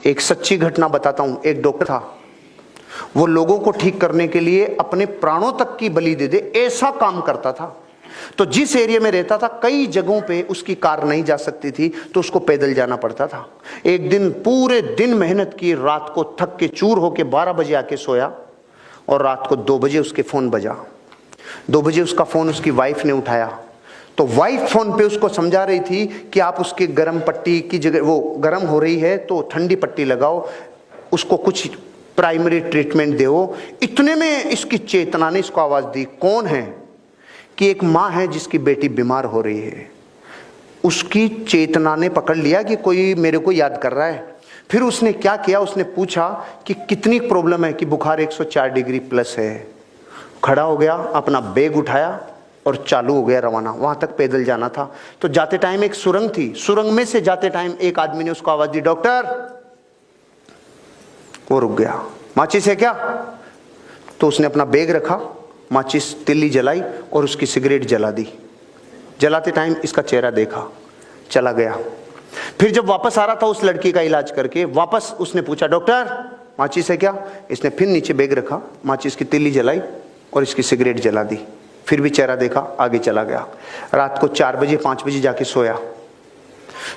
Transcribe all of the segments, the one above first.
एक सच्ची घटना बताता हूं। एक डॉक्टर था, वो लोगों को ठीक करने के लिए अपने प्राणों तक की बलि दे दे ऐसा काम करता था। तो जिस एरिया में रहता था कई जगहों पे उसकी कार नहीं जा सकती थी, तो उसको पैदल जाना पड़ता था। एक दिन पूरे दिन मेहनत की, रात को थक के चूर होके 12 बजे आके सोया और रात को 2 बजे उसके फोन बजा। 2 बजे उसका फोन उसकी वाइफ ने उठाया, तो वाइफ फोन पे उसको समझा रही थी कि आप उसके गर्म पट्टी की जगह, वो गर्म हो रही है तो ठंडी पट्टी लगाओ, उसको कुछ प्राइमरी ट्रीटमेंट दो। इतने में इसकी चेतना ने इसको आवाज दी, कौन है? कि एक माँ है जिसकी बेटी बीमार हो रही है। उसकी चेतना ने पकड़ लिया कि कोई मेरे को याद कर रहा है। फिर उसने क्या किया, उसने पूछा कि कितनी प्रॉब्लम है, कि बुखार 104 डिग्री प्लस है। खड़ा हो गया, अपना बैग उठाया और चालू हो गया रवाना। वहां तक पैदल जाना था। तो जाते टाइम एक सुरंग थी, सुरंग में से जाते टाइम एक आदमी ने उसको आवाज दी, डॉक्टर। वो रुक गया। माचिस है क्या? तो उसने अपना बैग रखा, माचिस तिल्ली जलाई और उसकी सिगरेट जला दी। जलाते टाइम इसका चेहरा देखा, चला गया। फिर जब वापस आ रहा था उस लड़की का इलाज करके, वापस उसने पूछा, डॉक्टर माचिस है क्या? इसने फिर नीचे बैग रखा, माचिस की तिल्ली जलाई और इसकी सिगरेट जला दी। फिर भी चेहरा देखा, आगे चला गया। रात को 4 बजे 5 बजे जाके सोया।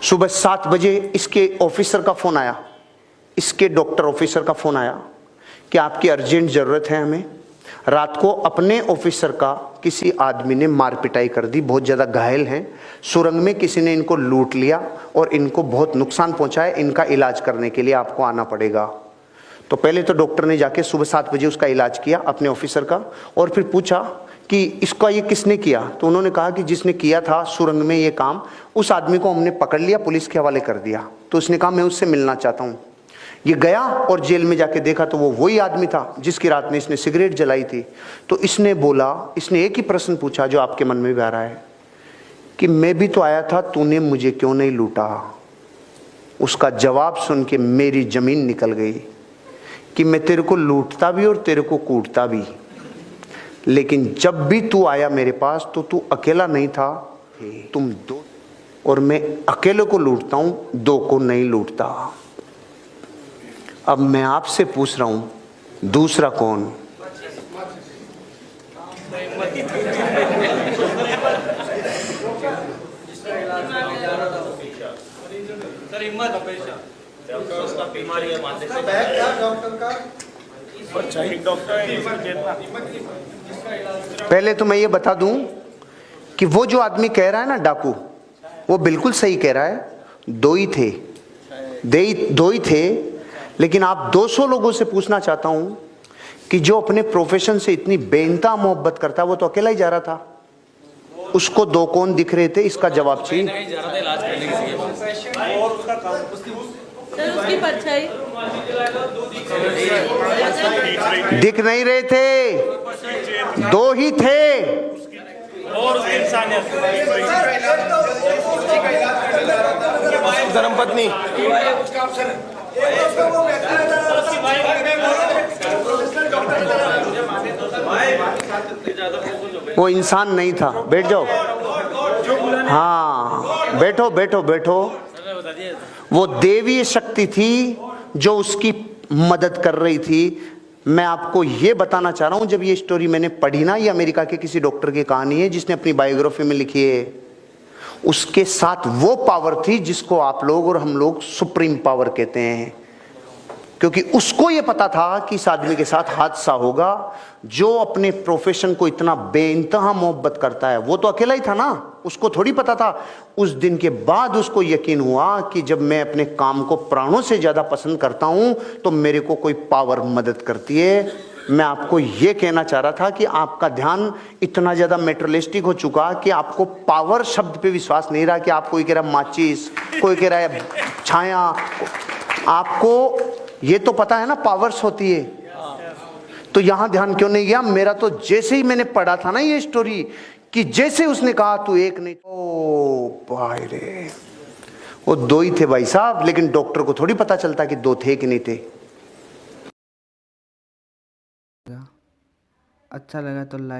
सुबह 7 बजे इसके ऑफिसर का फोन आया, इसके डॉक्टर ऑफिसर का फोन आया कि आपकी अर्जेंट जरूरत है हमें। रात को अपने ऑफिसर का किसी आदमी ने मार पिटाई कर दी, बहुत ज्यादा घायल हैं। सुरंग में किसी ने इनको लूट लिया और इनको बहुत नुकसान पहुंचाया, इनका इलाज करने के लिए आपको आना पड़ेगा। तो पहले तो डॉक्टर ने जाके सुबह 7 बजे उसका इलाज किया अपने ऑफिसर का, और फिर पूछा कि इसका ये किसने किया? तो उन्होंने कहा कि जिसने किया था सुरंग में ये काम, उस आदमी को हमने पकड़ लिया, पुलिस के हवाले कर दिया। तो उसने कहा मैं उससे मिलना चाहता हूँ। ये गया और जेल में जाके देखा तो वो वही आदमी था जिसकी रात में इसने सिगरेट जलाई थी। तो इसने बोला, इसने एक ही प्रश्न पूछा जो आपके मन में भी आ रहा है कि मैं भी तो आया था, तूने मुझे क्यों नहीं लूटा? उसका जवाब सुन के मेरी जमीन निकल गई कि मैं तेरे को लूटता भी और तेरे को कूटता भी, लेकिन जब भी तू आया मेरे पास तो तू अकेला नहीं था, तुम दो, और मैं अकेले को लूटता हूं, 2 को नहीं लूटता। अब मैं आपसे पूछ रहा हूं, दूसरा कौन? पहले तो मैं ये बता दूं कि वो जो आदमी कह रहा है ना डाकू, वो बिल्कुल सही कह रहा है। 2 ही थे, 2 ही थे। लेकिन आप 200 लोगों से पूछना चाहता हूं कि जो अपने प्रोफेशन से इतनी बेइंतहा मोहब्बत करता है, वो तो अकेला ही जा रहा था। उसको 2 कौन दिख रहे थे? इसका जवाब चाहिए। दिख नहीं रहे थे, 2 ही थे। और उसकी इंसानियत, धर्मपत्नी, वो इंसान नहीं था। बैठ जाओ। हाँ बैठो बैठो बैठो। वो देवीय शक्ति थी जो उसकी मदद कर रही थी। मैं आपको ये बताना चाह रहा हूं, जब ये स्टोरी मैंने पढ़ी ना, ये अमेरिका के किसी डॉक्टर की कहानी है जिसने अपनी बायोग्राफी में लिखी है। उसके साथ वो पावर थी जिसको आप लोग और हम लोग सुप्रीम पावर कहते हैं, क्योंकि उसको ये पता था कि इस आदमी के साथ हादसा होगा। जो अपने प्रोफेशन को इतना बेइंतहा मोहब्बत करता है, वो तो अकेला ही था ना, उसको थोड़ी पता था। उस दिन के बाद उसको यकीन हुआ कि जब मैं अपने काम को प्राणों से ज्यादा पसंद करता हूं तो मेरे को कोई पावर मदद करती है। मैं आपको ये कहना चाह रहा था कि आपका ध्यान इतना ज्यादा मेटेरियलिस्टिक हो चुका कि आपको पावर शब्द पे विश्वास नहीं रहा। कि आप, कोई कह रहा है माचिस, कोई कह रहा है छाया। आपको ये तो पता है ना पावर्स होती है, तो यहां ध्यान क्यों नहीं गया? मेरा तो जैसे ही मैंने पढ़ा था ना ये स्टोरी, कि जैसे उसने कहा तू एक नहीं, ओ भाई रे, वो 2 ही थे भाई साहब। लेकिन डॉक्टर को थोड़ी पता चलता कि 2 थे कि नहीं थे। अच्छा लगा तो लाइक